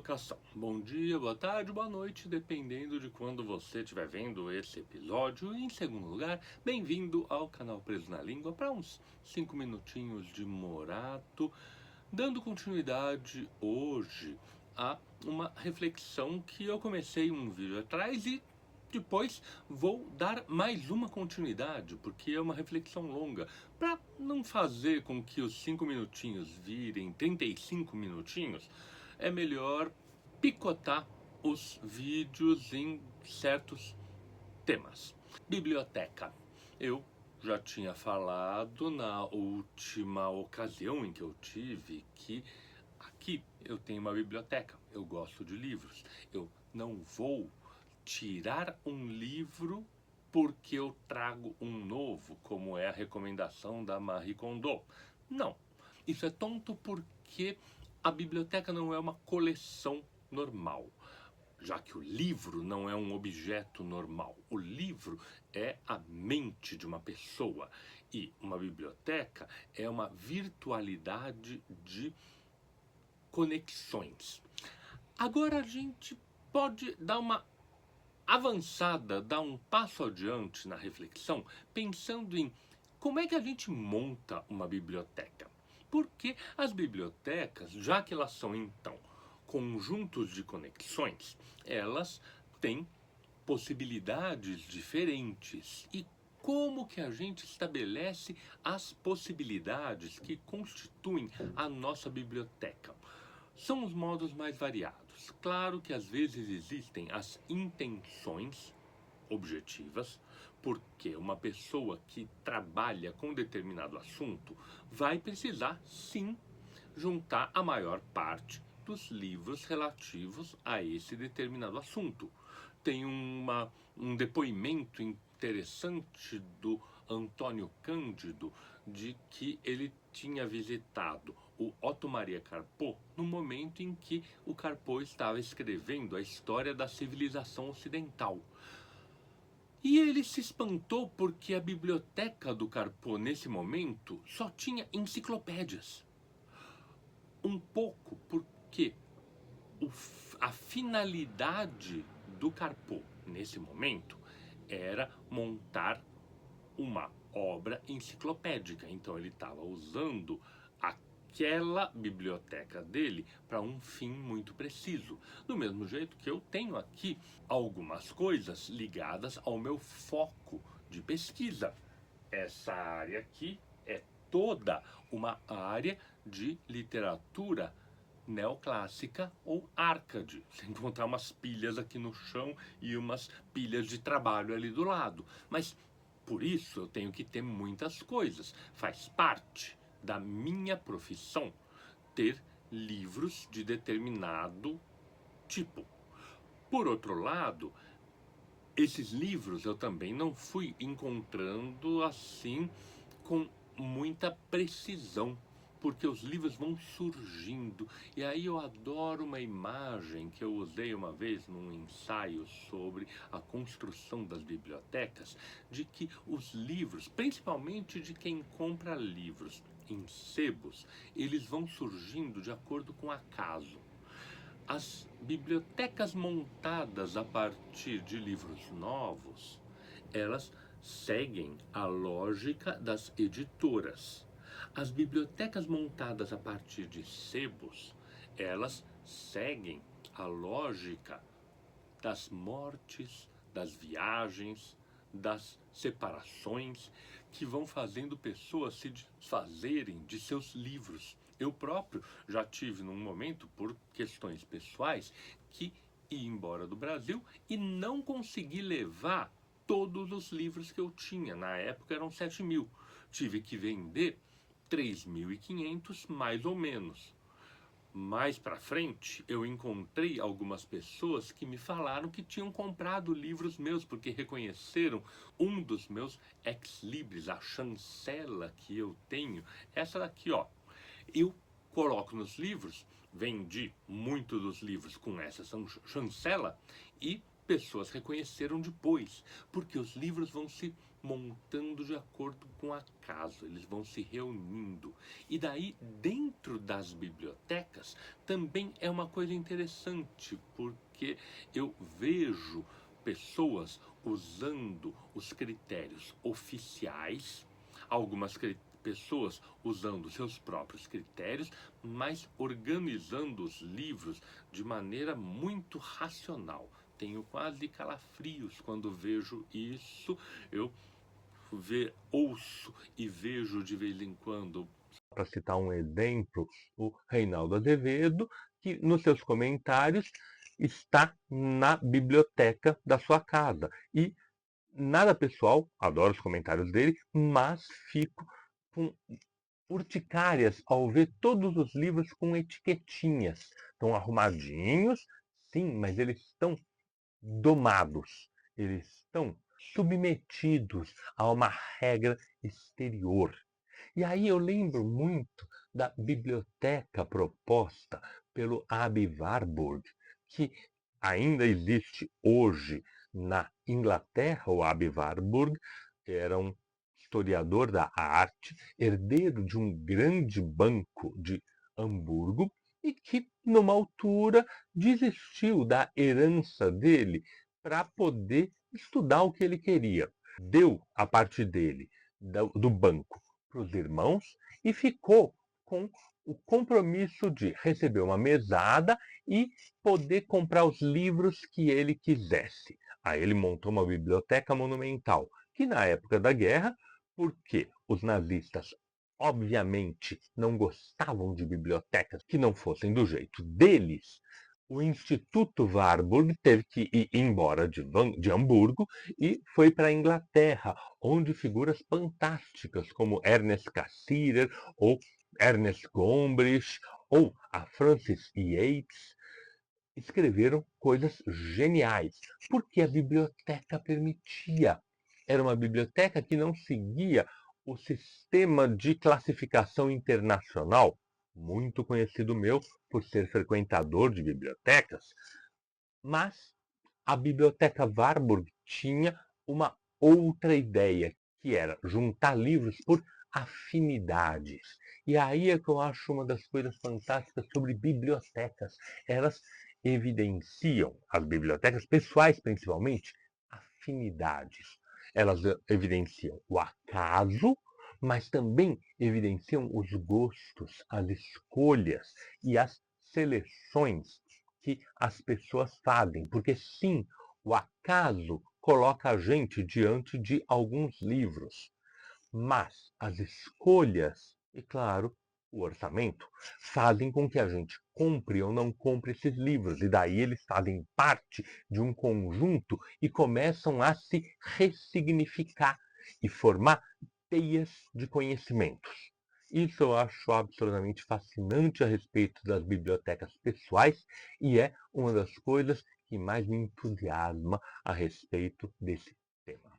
educação. Bom dia, boa tarde, boa noite, dependendo de quando você estiver vendo esse episódio. E em segundo lugar, bem-vindo ao canal Preso na Língua para uns 5 minutinhos de morato, dando continuidade hoje a uma reflexão que eu comecei um vídeo atrás e depois vou dar mais uma continuidade, porque é uma reflexão longa, para não fazer com que os 5 minutinhos virem 35 minutinhos. É melhor picotar os vídeos em certos temas. Biblioteca. Eu já tinha falado na última ocasião em que eu tive que aqui eu tenho uma biblioteca, eu gosto de livros, eu não vou tirar um livro porque eu trago um novo, como é a recomendação da Marie Kondo. Não, isso é tonto porque a biblioteca não é uma coleção normal, já que o livro não é um objeto normal. O livro é a mente de uma pessoa e uma biblioteca é uma virtualidade de conexões. Agora a gente pode dar uma avançada, dar um passo adiante na reflexão, pensando em como é que a gente monta uma biblioteca. Porque as bibliotecas, já que elas são então conjuntos de conexões, elas têm possibilidades diferentes. E como que a gente estabelece as possibilidades que constituem a nossa biblioteca? São os modos mais variados. Claro que às vezes existem as intenções objetivas, porque uma pessoa que trabalha com determinado assunto vai precisar, sim, juntar a maior parte dos livros relativos a esse determinado assunto. Tem um depoimento interessante do Antônio Cândido de que ele tinha visitado o Otto Maria Carpo no momento em que o Carpo estava escrevendo a história da civilização ocidental. E ele se espantou porque a biblioteca do Carpo nesse momento só tinha enciclopédias. Um pouco porque a finalidade do Carpo nesse momento era montar uma obra enciclopédica. Então ele estava usando aquela biblioteca dele para um fim muito preciso. Do mesmo jeito que eu tenho aqui algumas coisas ligadas ao meu foco de pesquisa. Essa área aqui é toda uma área de literatura neoclássica ou Arcade, sem contar umas pilhas aqui no chão e umas pilhas de trabalho ali do lado. Mas por isso eu tenho que ter muitas coisas. Faz parte da minha profissão ter livros de determinado tipo. Por outro lado, esses livros eu também não fui encontrando assim com muita precisão, porque os livros vão surgindo. E aí eu adoro uma imagem que eu usei uma vez num ensaio sobre a construção das bibliotecas, de que os livros, principalmente de quem compra livros em sebos, eles vão surgindo de acordo com o acaso. As bibliotecas montadas a partir de livros novos, elas seguem a lógica das editoras. As bibliotecas montadas a partir de sebos, elas seguem a lógica das mortes, das viagens, das separações, que vão fazendo pessoas se desfazerem de seus livros. Eu próprio já tive num momento, por questões pessoais, que ir embora do Brasil e não consegui levar todos os livros que eu tinha. Na época eram 7.000. Tive que vender 3.500 mais ou menos. Mais para frente, eu encontrei algumas pessoas que me falaram que tinham comprado livros meus, porque reconheceram um dos meus ex-libris, a chancela que eu tenho. Essa daqui, ó. Eu coloco nos livros, vendi muitos dos livros com essa chancela e pessoas reconheceram depois, porque os livros vão se montando de acordo com a casa, eles vão se reunindo. E daí, dentro das bibliotecas, também é uma coisa interessante, porque eu vejo pessoas usando os critérios oficiais, algumas pessoas usando seus próprios critérios, mas organizando os livros de maneira muito racional. Tenho quase calafrios quando vejo isso. Eu ouço e vejo de vez em quando, para citar um exemplo, o Reinaldo Azevedo, que nos seus comentários está na biblioteca da sua casa. E nada pessoal, adoro os comentários dele, mas fico com urticárias ao ver todos os livros com etiquetinhas. Estão arrumadinhos, sim, mas eles estão domados, eles estão submetidos a uma regra exterior. E aí eu lembro muito da biblioteca proposta pelo Aby Warburg, que ainda existe hoje na Inglaterra. O Aby Warburg era um historiador da arte, herdeiro de um grande banco de Hamburgo, e que, numa altura, desistiu da herança dele para poder estudar o que ele queria. Deu a parte dele, do banco, para os irmãos e ficou com o compromisso de receber uma mesada e poder comprar os livros que ele quisesse. Aí ele montou uma biblioteca monumental, que na época da guerra, porque os nazistas obviamente não gostavam de bibliotecas que não fossem do jeito deles, o Instituto Warburg teve que ir embora de Hamburgo e foi para a Inglaterra, onde figuras fantásticas como Ernest Cassirer ou Ernest Gombrich ou a Frances Yates escreveram coisas geniais, porque a biblioteca permitia. Era uma biblioteca que não seguia o sistema de classificação internacional, muito conhecido meu por ser frequentador de bibliotecas, mas a biblioteca Warburg tinha uma outra ideia, que era juntar livros por afinidades. E aí é que eu acho uma das coisas fantásticas sobre bibliotecas. Elas evidenciam, as bibliotecas pessoais principalmente, afinidades. Elas evidenciam o acaso, mas também evidenciam os gostos, as escolhas e as seleções que as pessoas fazem, porque sim, o acaso coloca a gente diante de alguns livros, mas as escolhas e, claro, o orçamento fazem com que a gente compre ou não compre esses livros, e daí eles fazem parte de um conjunto e começam a se ressignificar e formar teias de conhecimentos. Isso eu acho absolutamente fascinante a respeito das bibliotecas pessoais e é uma das coisas que mais me entusiasma a respeito desse tema.